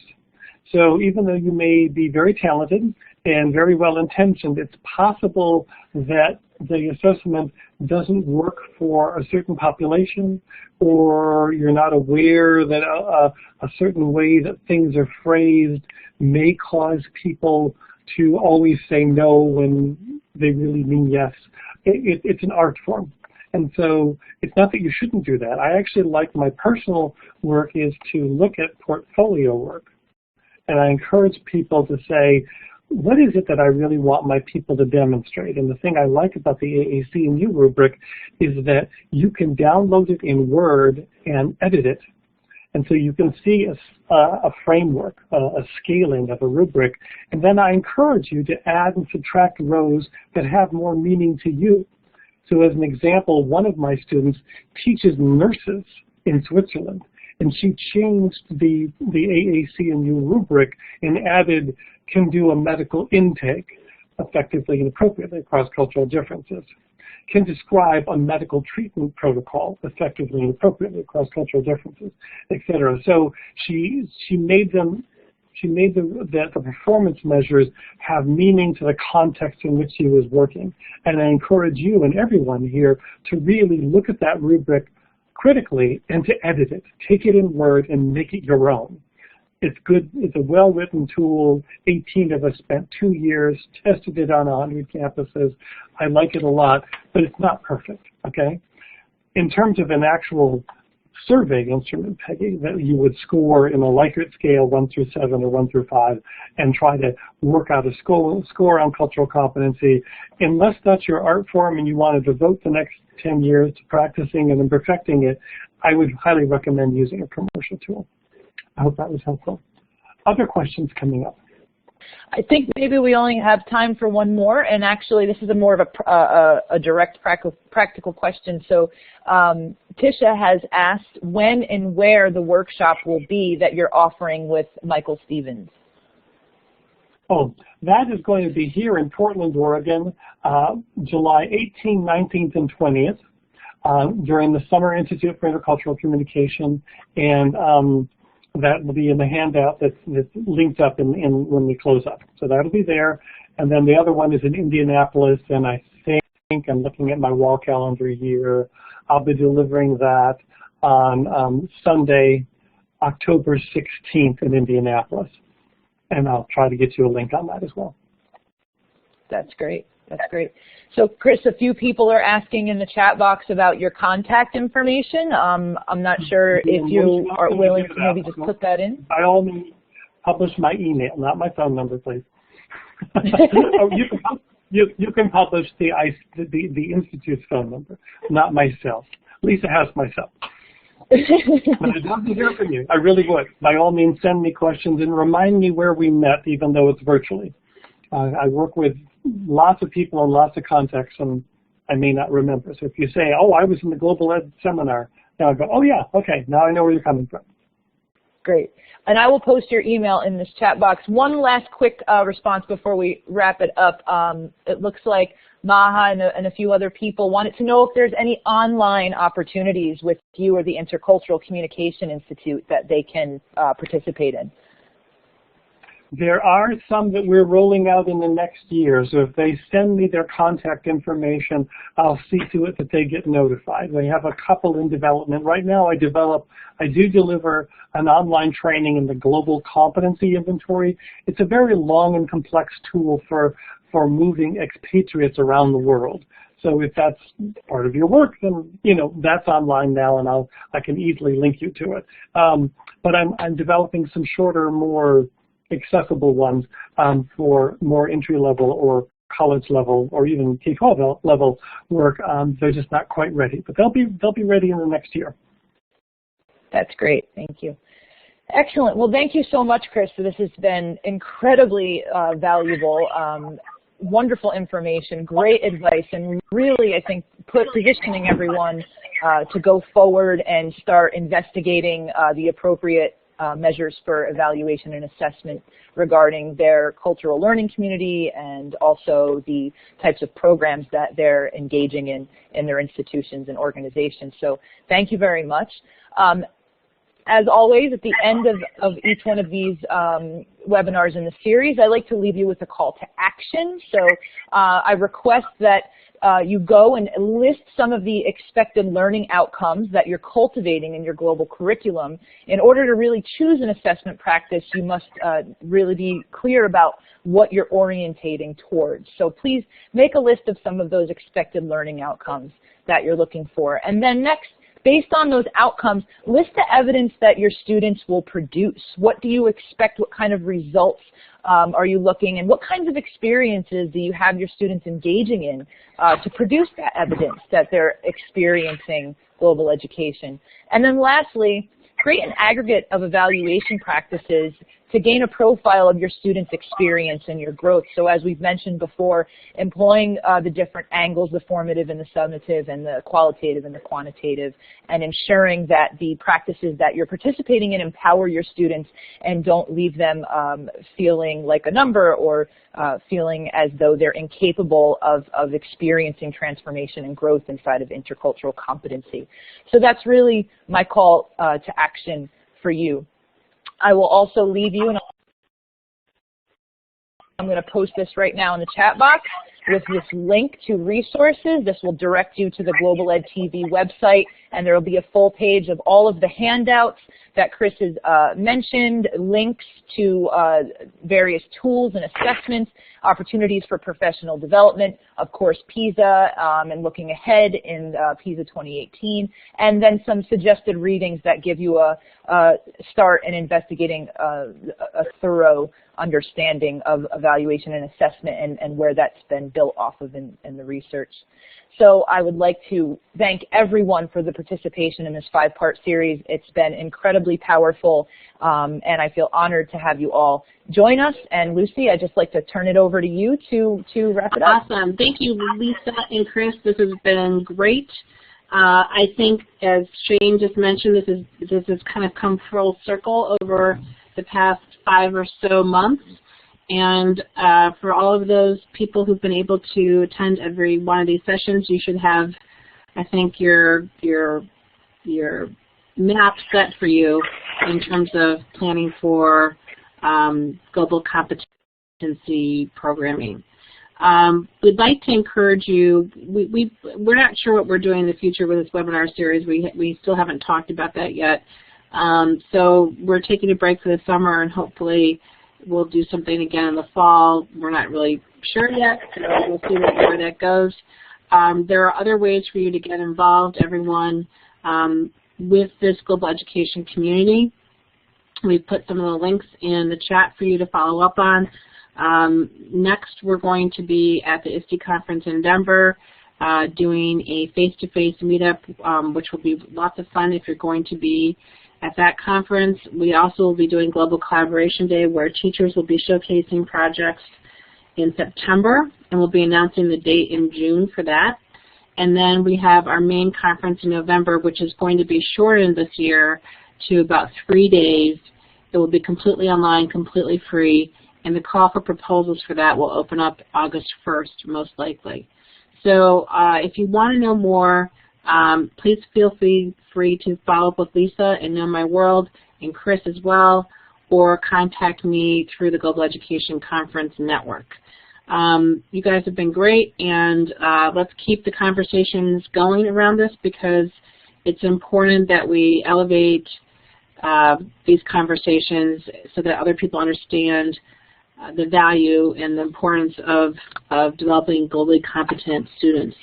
So even though you may be very talented and very well intentioned, it's possible that the assessment doesn't work for a certain population, or you're not aware that a certain way that things are phrased may cause people to always say no when they really mean yes. It's an art form. And so it's not that you shouldn't do that. I actually like, my personal work is to look at portfolio work. And I encourage people to say, what is it that I really want my people to demonstrate? And the thing I like about the AAC and U rubric is that you can download it in Word and edit it. And so you can see a framework, a scaling of a rubric. And then I encourage you to add and subtract rows that have more meaning to you. So as an example, one of my students teaches nurses in Switzerland, and she changed the AAC and U rubric and added can do a medical intake effectively and appropriately across cultural differences, can describe a medical treatment protocol effectively and appropriately across cultural differences, etc. So she made the performance measures have meaning to the context in which she was working. And I encourage you and everyone here to really look at that rubric critically and to edit it. Take it in Word and make it your own. It's good. It's a well-written tool. 18 of us spent 2 years, tested it on 100 campuses. I like it a lot, but it's not perfect, okay? In terms of an actual survey instrument, Peggy, that you would score in a Likert scale 1 through 7 or 1 through 5 and try to work out a score on cultural competency, unless that's your art form and you want to devote the next 10 years to practicing and perfecting it, I would highly recommend using a commercial tool. I hope that was helpful. Other questions coming up? I think maybe we only have time for one more, and actually this is more of a direct practical question. So Tisha has asked when and where the workshop will be that you're offering with Michael Stevens. Oh, that is going to be here in Portland, Oregon, July 18th, 19th, and 20th during the Summer Institute for Intercultural Communication, and that will be in the handout that's linked up in when we close up. So that'll be there. And then the other one is in Indianapolis, and I think I'm looking at my wall calendar here. I'll be delivering that on Sunday, October 16th in Indianapolis. And I'll try to get you a link on that as well. That's great. That's great. So, Chris, a few people are asking in the chat box about your contact information. I'm not sure if you are willing to maybe just put that in. By all means, publish my email, not my phone number, please. You can publish the Institute's phone number, not myself. Lisa has my cell. But I'd love to hear from you. I really would. By all means, send me questions and remind me where we met, even though it's virtually. I work with lots of people in lots of contexts, and I may not remember. So if you say, oh, I was in the Global Ed seminar, now I go, oh, yeah, okay, now I know where you're coming from. Great. And I will post your email in this chat box. One last quick response before we wrap it up. It looks like Maha and a few other people wanted to know if there's any online opportunities with you or the Intercultural Communication Institute that they can participate in. There are some that we're rolling out in the next year, so if they send me their contact information, I'll see to it that they get notified. We have a couple in development. Right now I do deliver an online training in the Global Competency Inventory. It's a very long and complex tool for moving expatriates around the world. So if that's part of your work, then that's online now, and I can easily link you to it. But I'm developing some shorter, more accessible ones for more entry-level or college level or even K-12 level work. They're just not quite ready, but they'll be ready in the next year. That's great. Thank you. Excellent. Well, thank you so much, Chris. This has been incredibly valuable. Wonderful information, great advice, and really, I think, positioning everyone to go forward and start investigating the appropriate measures for evaluation and assessment regarding their cultural learning community and also the types of programs that they're engaging in their institutions and organizations. So thank you very much. As always, at the end of each one of these webinars in the series, I like to leave you with a call to action. So I request that you go and list some of the expected learning outcomes that you're cultivating in your global curriculum. In order to really choose an assessment practice, you must really be clear about what you're orientating towards. So please make a list of some of those expected learning outcomes that you're looking for. And then next, based on those outcomes, list the evidence that your students will produce. What do you expect? What kind of results are you looking, and what kinds of experiences do you have your students engaging in to produce that evidence that they're experiencing global education? And then lastly, create an aggregate of evaluation practices to gain a profile of your students' experience and your growth. So as we've mentioned before, employing the different angles, the formative and the summative and the qualitative and the quantitative, and ensuring that the practices that you're participating in empower your students and don't leave them feeling like a number or feeling as though they're incapable of experiencing transformation and growth inside of intercultural competency. So that's really my call to action for you. I will also leave you, and I'm going to post this right now in the chat box with this link to resources. This will direct you to the Global EdTV website, and there will be a full page of all of the handouts that Chris has mentioned, links to various tools and assessments, opportunities for professional development, of course PISA and looking ahead in PISA 2018, and then some suggested readings that give you a start in investigating a thorough understanding of evaluation and assessment and where that's been built off of in the research. So I would like to thank everyone for the participation in this 5-part series. It's been incredibly powerful, and I feel honored to have you all join us. And Lucy, I'd just like to turn it over to you to wrap it up. Awesome. Thank you, Lisa and Chris. This has been great. I think, as Shane just mentioned, this has kind of come full circle over the past 5 or so months. And for all of those people who've been able to attend every one of these sessions, you should have, I think, your map set for you in terms of planning for global competency programming. We'd like to encourage you. We're not sure what we're doing in the future with this webinar series. We still haven't talked about that yet. So we're taking a break for the summer, and hopefully we'll do something again in the fall. We're not really sure yet, so we'll see where that goes. There are other ways for you to get involved, everyone, with this global education community. We've put some of the links in the chat for you to follow up on. Next, we're going to be at the ISTE conference in Denver. doing a face-to-face meetup, which will be lots of fun if you're going to be at that conference. We also will be doing Global Collaboration Day, where teachers will be showcasing projects in September, and we'll be announcing the date in June for that. And then we have our main conference in November, which is going to be shortened this year to about 3 days. It will be completely online, completely free, and the call for proposals for that will open up August 1st, most likely. So if you want to know more, please feel free to follow up with Lisa and Know My World and Chris as well, or contact me through the Global Education Conference Network. You guys have been great, and let's keep the conversations going around this, because it's important that we elevate these conversations so that other people understand the value and the importance of developing globally competent students.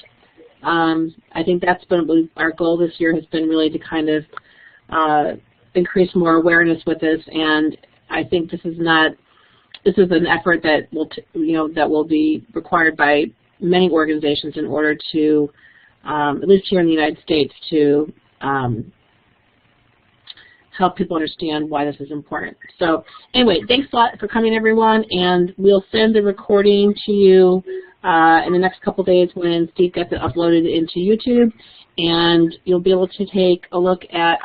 I think that's been our goal this year, has been really to kind of increase more awareness with this, and I think this is an effort that will be required by many organizations in order to, at least here in the United States, to help people understand why this is important. So anyway, thanks a lot for coming, everyone, and we'll send the recording to you in the next couple days when Steve gets it uploaded into YouTube, and you'll be able to take a look at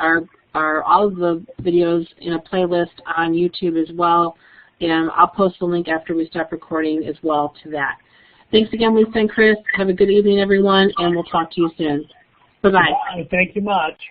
all of the videos in a playlist on YouTube as well, and I'll post the link after we stop recording as well to that. Thanks again, Lisa and Chris. Have a good evening, everyone, and we'll talk to you soon. Bye-bye. Thank you much.